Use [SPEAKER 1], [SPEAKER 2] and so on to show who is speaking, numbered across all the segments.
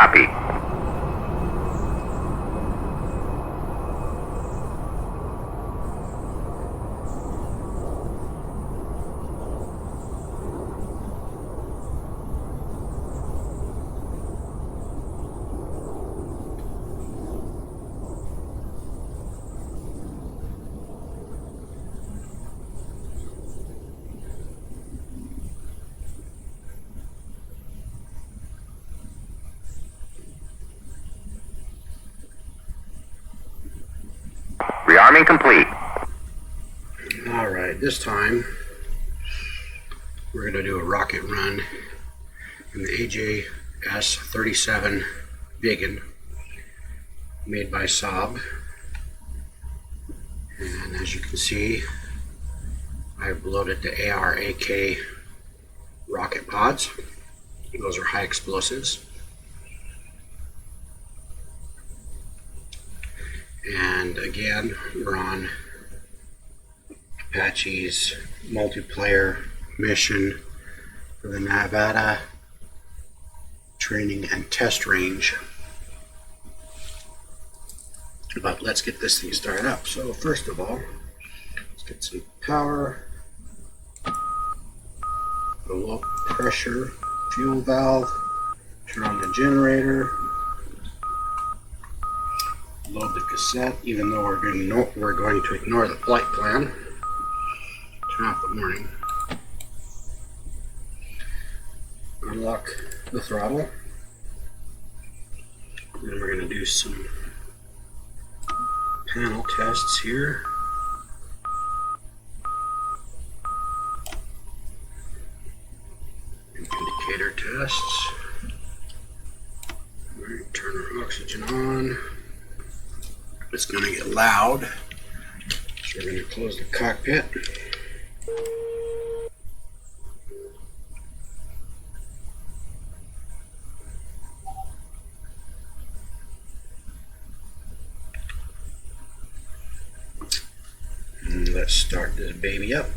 [SPEAKER 1] Copy. Rearming complete.
[SPEAKER 2] Alright, this time we're going to do a rocket run in the AJS37 Viggen made by Saab. And as you can see, I've loaded the ARAK rocket pods. Those are high explosives. And again, we're on Apache's multiplayer mission for the Nevada training and test range. But let's get this thing started up. So first of all, let's get some power. The low pressure fuel valve. Turn on the generator. Load the cassette, even though we're going to ignore the flight plan. Turn off the warning. Unlock the throttle. Then we're going to do some panel tests here. Indicator tests. All right, turn our oxygen on. It's going to get loud, so we're going to close the cockpit. And let's start this baby up.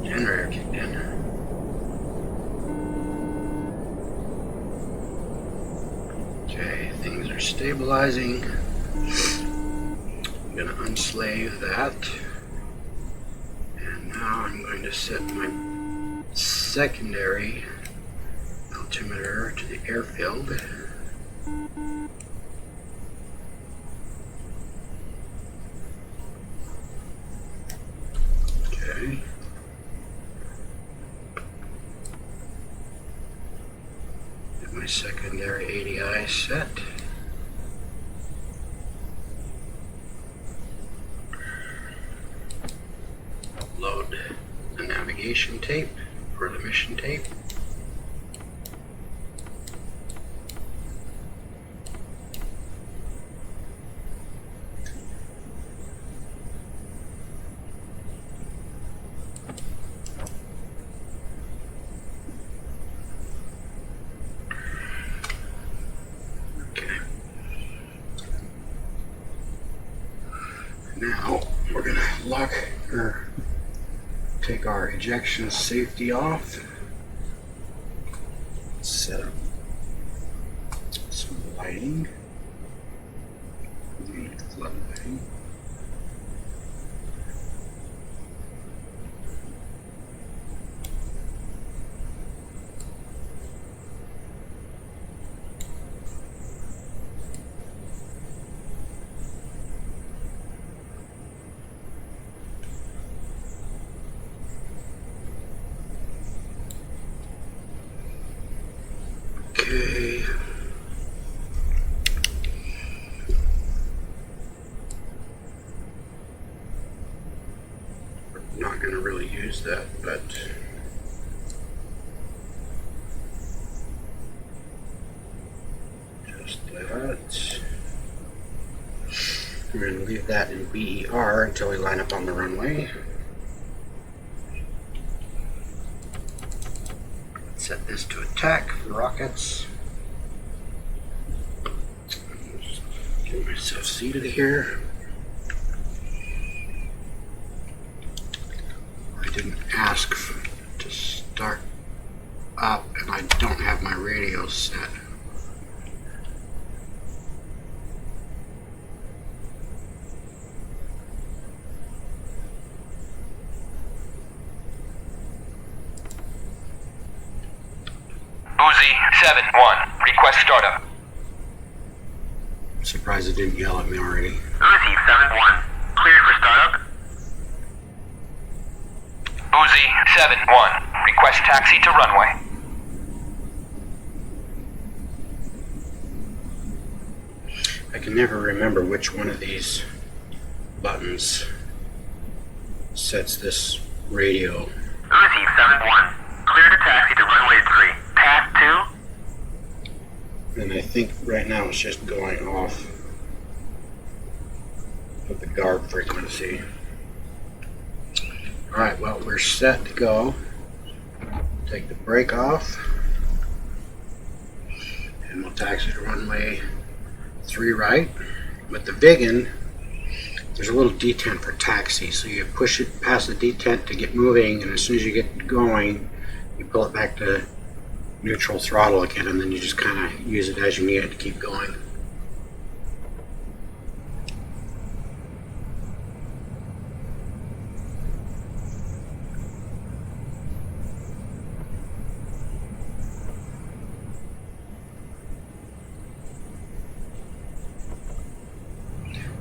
[SPEAKER 2] Generator kicked in. Okay, things are stabilizing. I'm going to unslave that. And now I'm going to set my secondary altimeter to the airfield. Okay. Get my secondary ADI set. Upload the navigation tape or the mission tape. Now we're going to lock or take our ejection safety off. Set up some lighting. Flood lighting. Okay. We're not going to really use that, but just that. We're going to leave that in BER until we line up on the runway. Set this to attack for rockets. Just get myself seated here. I didn't ask to start up, and I don't have my radio set.
[SPEAKER 1] Uzi 7-1, request startup.
[SPEAKER 2] I'm surprised it didn't yell at me already.
[SPEAKER 1] Uzi 7-1, cleared for startup. Uzi 7-1, request taxi to runway.
[SPEAKER 2] I can never remember which one of these buttons sets this radio.
[SPEAKER 1] Uzi 7-1, cleared a taxi to runway 3. Path 2.
[SPEAKER 2] And I think right now it's just going off with the guard frequency. Alright, well, we're set to go. Take the brake off. And we'll taxi to runway 3 right. With the Viggen, there's a little detent for taxi. So you push it past the detent to get moving, and as soon as you get going, you pull it back to neutral throttle again, and then you just kind of use it as you need it to keep going.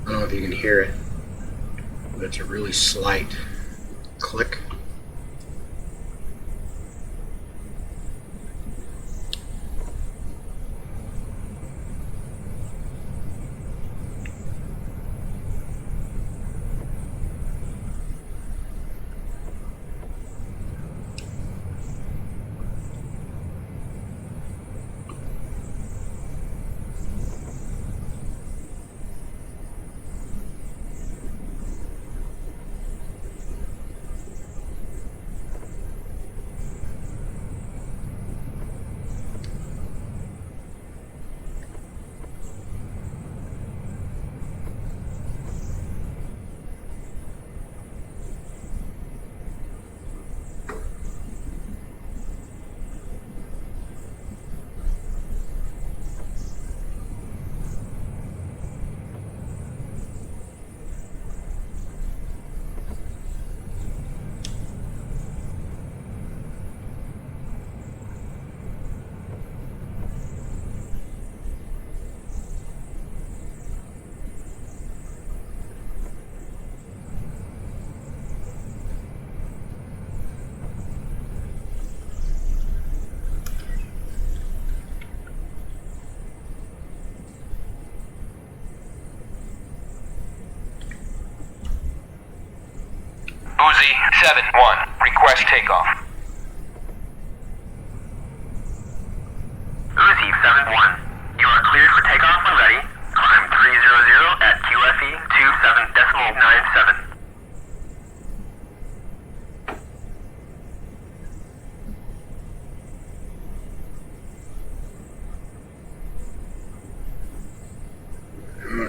[SPEAKER 2] I don't know if you can hear it, but it's a really slight click.
[SPEAKER 1] Uzi 7-1, request takeoff. Uzi 7-1, you are cleared for takeoff when ready. Climb 300 at QFE 27.97.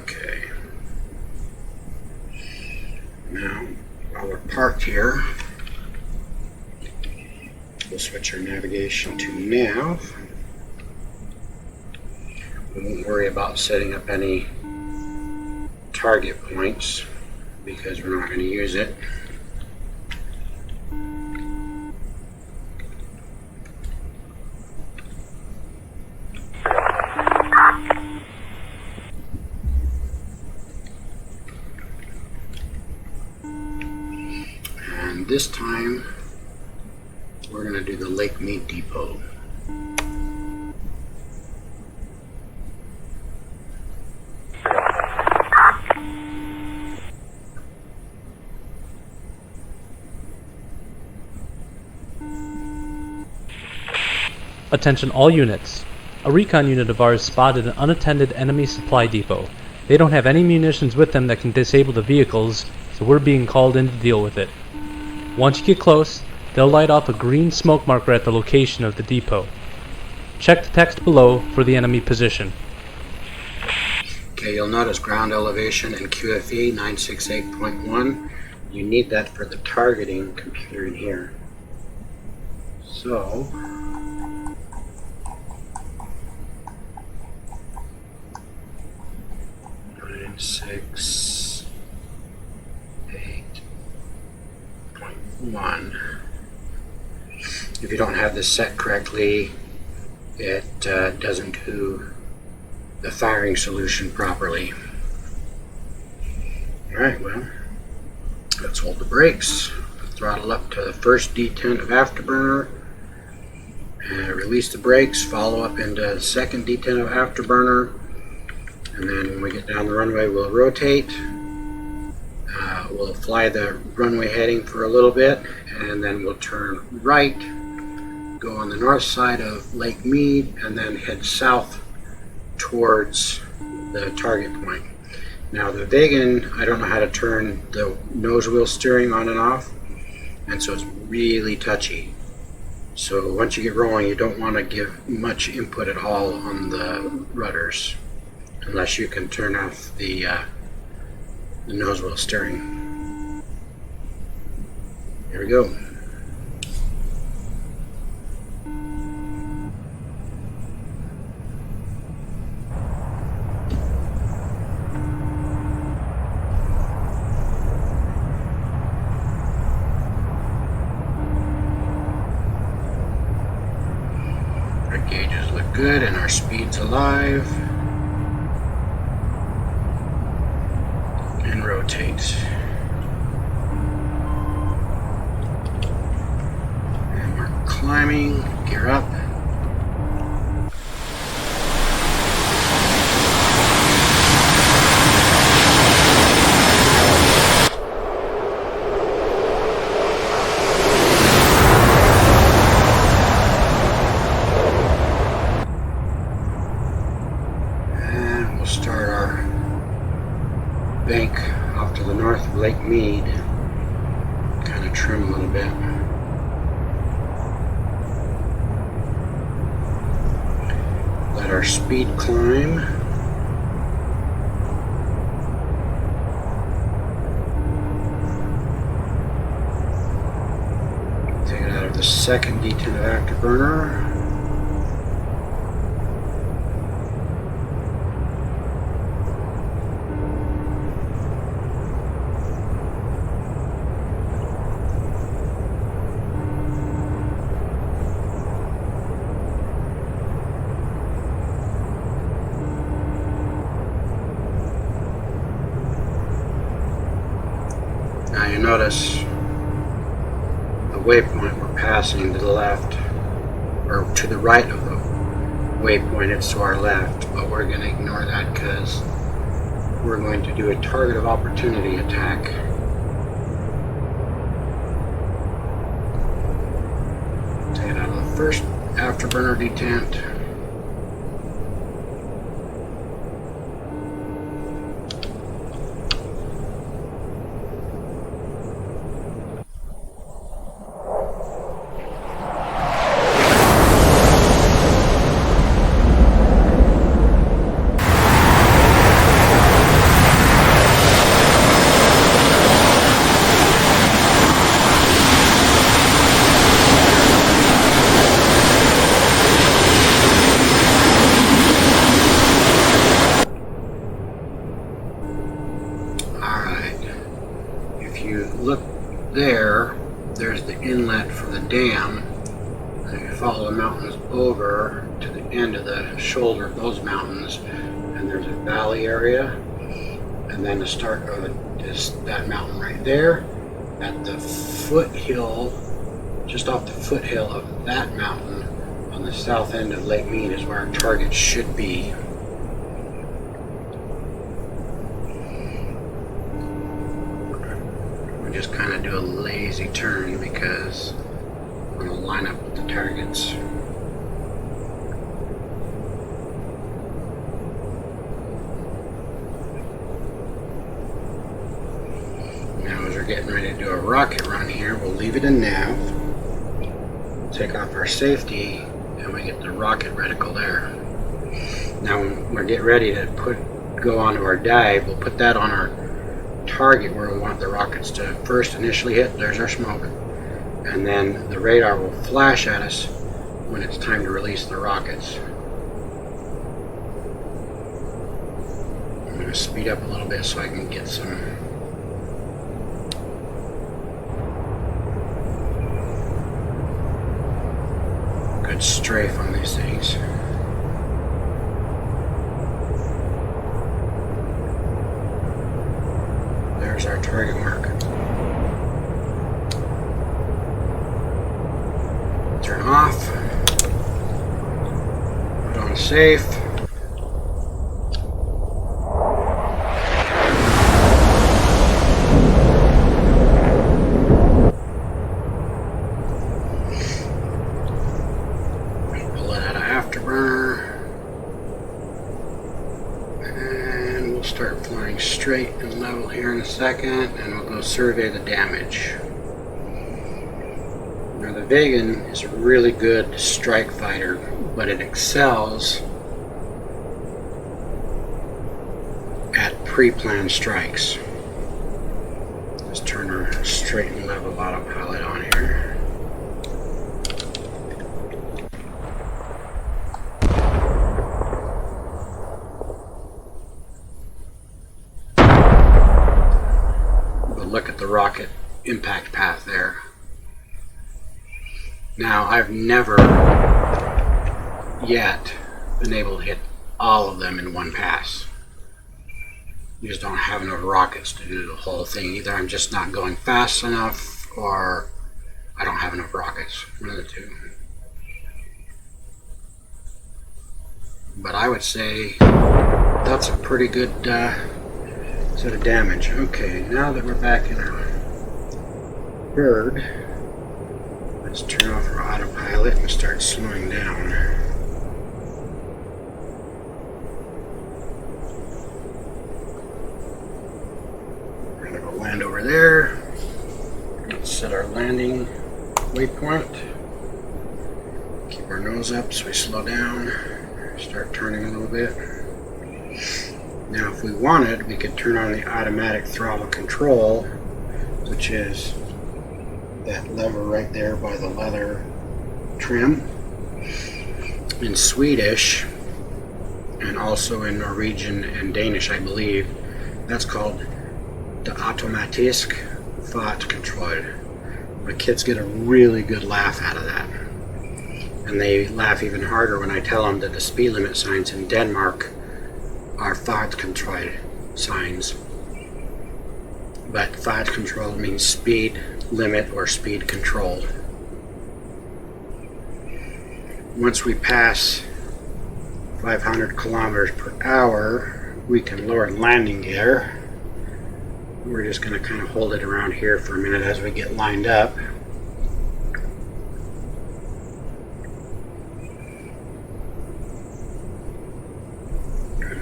[SPEAKER 2] Okay. Now, while we're parked here, we'll switch our navigation to nav. We won't worry about setting up any target points because we're not going to use it. And this time, we're going to do the Lake Mead Depot.
[SPEAKER 3] Attention all units. A recon unit of ours spotted an unattended enemy supply depot. They don't have any munitions with them that can disable the vehicles, so we're being called in to deal with it. Once you get close, they'll light off a green smoke marker at the location of the depot. Check the text below for the enemy position.
[SPEAKER 2] Okay, you'll notice ground elevation and QFE 968.1. You need that for the targeting computer in here. So, nine, 6, 8.1. If you don't have this set correctly, it doesn't do the firing solution properly. Alright, well, let's hold the brakes. Throttle up to the first detent of afterburner. Release the brakes, follow up into the second detent of afterburner. And then when we get down the runway, we'll rotate. We'll fly the runway heading for a little bit, and then we'll turn right, go on the north side of Lake Mead, and then head south towards the target point. Now the Viggen, I don't know how to turn the nose wheel steering on and off, and so it's really touchy. So once you get rolling, you don't want to give much input at all on the rudders, unless you can turn off the nose wheel steering. Here we go. Our gauges look good and our speed's alive. And rotate. And we're climbing, gear up. And we'll start our bank off to the north of Lake Mead. Kind of trim a little bit. Let our speed climb. Take it out of the second detent of afterburner. Now you notice the waypoint we're passing to the left, or to the right of the waypoint, it's to our left, but we're going to ignore that because we're going to do a target of opportunity attack. Take it out of the first afterburner detent. There's the inlet for the dam, and if you follow the mountains over to the end of the shoulder of those mountains, and there's a valley area, and then the start of it is that mountain right there. At the foothill, just off the foothill of that mountain on the south end of Lake Mead is where our target should be. Just kind of do a lazy turn because I'm going to line up with the targets. rocket run here. We'll leave it in nav, take off our safety, and we get the rocket reticle there. Now when we get ready to go onto our dive, we'll put that on our target where we want the rockets to first initially hit. There's our smoke. And then the radar will flash at us when it's time to release the rockets. I'm going to speed up a little bit so I can get some good strafe on these things. There's our target mark. Turn off. Put on safe. Pull it out of afterburner. And we'll start flying straight and level here in a second, and we'll go survey the damage. Now the Viggen is a really good strike fighter, but it excels at pre-planned strikes. Let's turn our straight and level autopilot on here. But look at the rocket impact path there. Now, I've never yet been able to hit all of them in one pass. You just don't have enough rockets to do the whole thing. Either I'm just not going fast enough, or I don't have enough rockets. One of the two. But I would say that's a pretty good set of damage. Okay, now that we're back in our bird, let's turn off our autopilot and start slowing down. We're going to go land over there. Let's set our landing waypoint. Keep our nose up so we slow down. Start turning a little bit. Now if we wanted, we could turn on the automatic throttle control, which is that lever right there by the leather trim. In Swedish, and also in Norwegian and Danish, I believe, that's called the automatisk fartkontroll. The kids get a really good laugh out of that. And they laugh even harder when I tell them that the speed limit signs in Denmark are fartkontroll signs. But fartkontroll means speed limit or speed control. Once we pass 500 kilometers per hour, we can lower landing gear. We're just going to kind of hold it around here for a minute as we get lined up.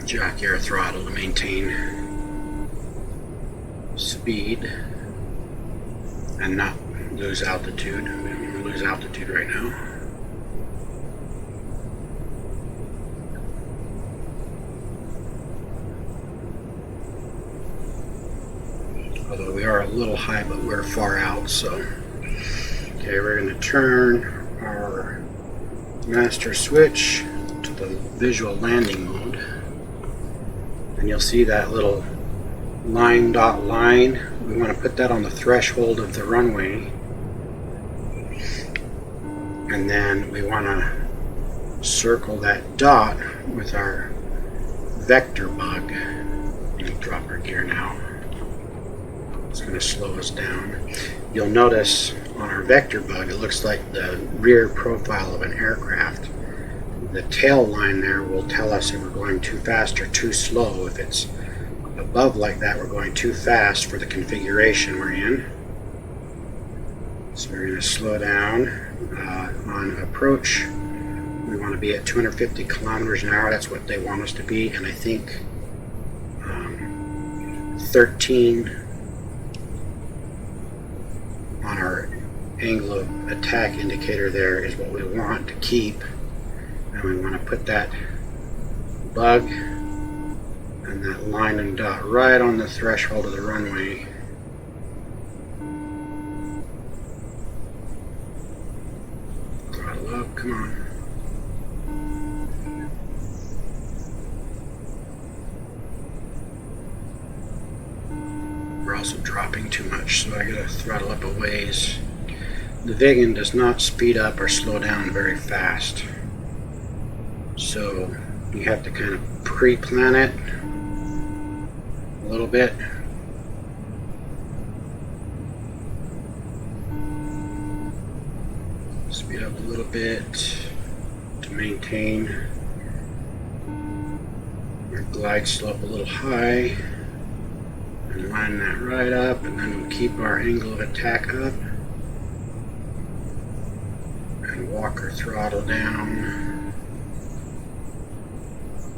[SPEAKER 2] Jack your throttle to maintain speed and not lose altitude. We don't want to lose altitude right now. Although we are a little high, but we're far out, so. Okay, we're going to turn our master switch to the visual landing mode. And you'll see that little line dot line. We want to put that on the threshold of the runway. And then we want to circle that dot with our vector bug. We'll drop our gear now. It's going to slow us down. You'll notice on our vector bug, it looks like the rear profile of an aircraft. The tail line there will tell us if we're going too fast or too slow. If it's above like that, we're going too fast for the configuration we're in. So we're going to slow down. On approach, we want to be at 250 kilometers an hour. That's what they want us to be. And I think 13 angle of attack indicator there is what we want to keep, and we want to put that bug and that line and dot right on the threshold of the runway. Throttle up, come on. We're also dropping too much, so I gotta throttle up a ways. The Viggen does not speed up or slow down very fast, so you have to kind of pre-plan it a little bit. Speed up a little bit to maintain your glide slope a little high. And line that right up, and then we'll keep our angle of attack up and walk our throttle down.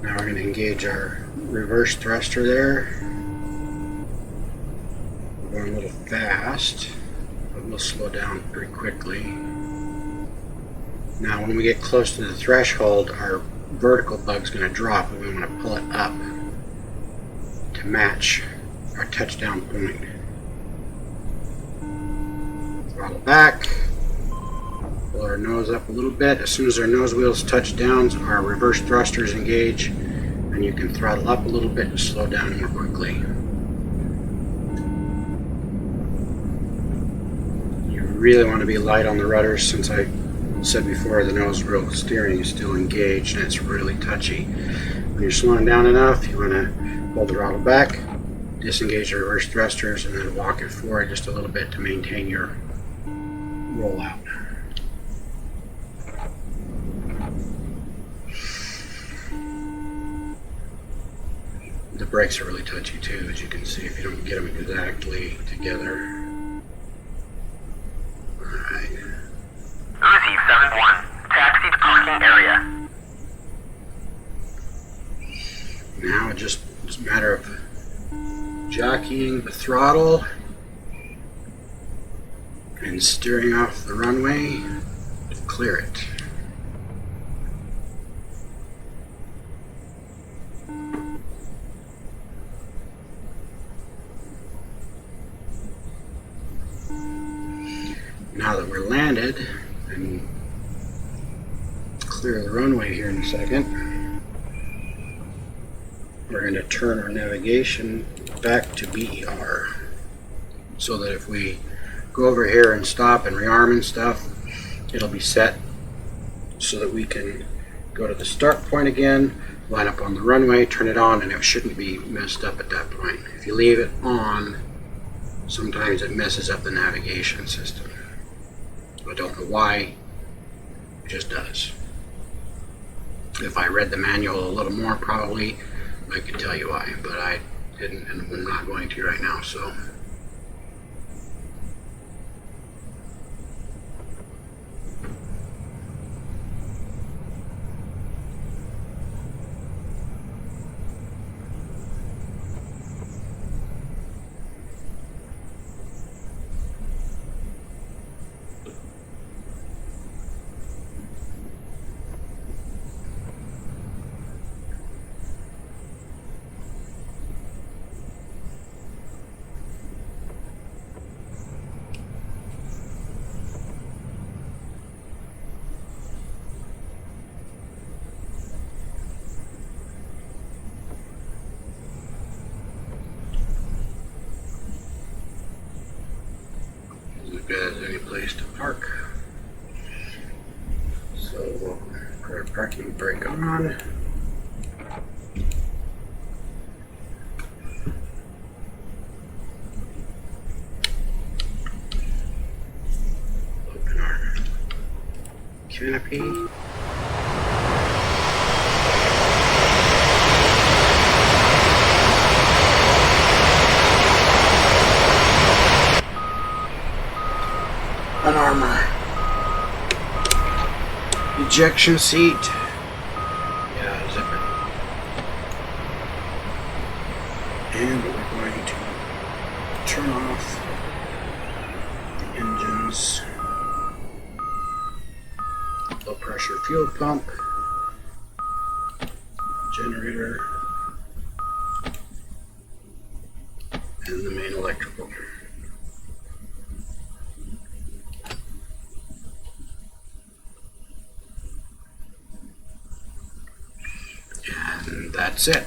[SPEAKER 2] Now we're going to engage our reverse thruster there. We're going a little fast, but we'll slow down pretty quickly. Now when we get close to the threshold, our vertical bug's going to drop, and we want to pull it up to match our touchdown point. Throttle back, pull our nose up a little bit. As soon as our nose wheels touch down, our reverse thrusters engage, and you can throttle up a little bit to slow down more quickly. You really want to be light on the rudders, since I said before the nose wheel steering is still engaged and it's really touchy. When you're slowing down enough, you want to pull the throttle back, disengage the reverse thrusters, and then walk it forward just a little bit to maintain your rollout. The brakes are really touchy too, as you can see, if you don't get them exactly together. Alright.
[SPEAKER 1] Uzi 7-1, taxi to parking area.
[SPEAKER 2] Now it's a matter of jockeying the throttle and steering off the runway to clear it. Now that we're landed, and clear the runway here in a second, we're going to turn our navigation back to BER, so that if we go over here and stop and rearm and stuff, it'll be set so that we can go to the start point again, line up on the runway, turn it on, and it shouldn't be messed up at that point. If you leave it on, sometimes it messes up the navigation system. I don't know why, it just does. If I read the manual a little more, probably I could tell you why, but I didn't, and I'm not going to right now, so. As any place to park. So we'll put our parking brake on. Open our canopy. Unarm our ejection seat. Yeah, zip it. And we're going to turn off the engines. low pressure fuel pump, generator, and the main electrical. And that's it.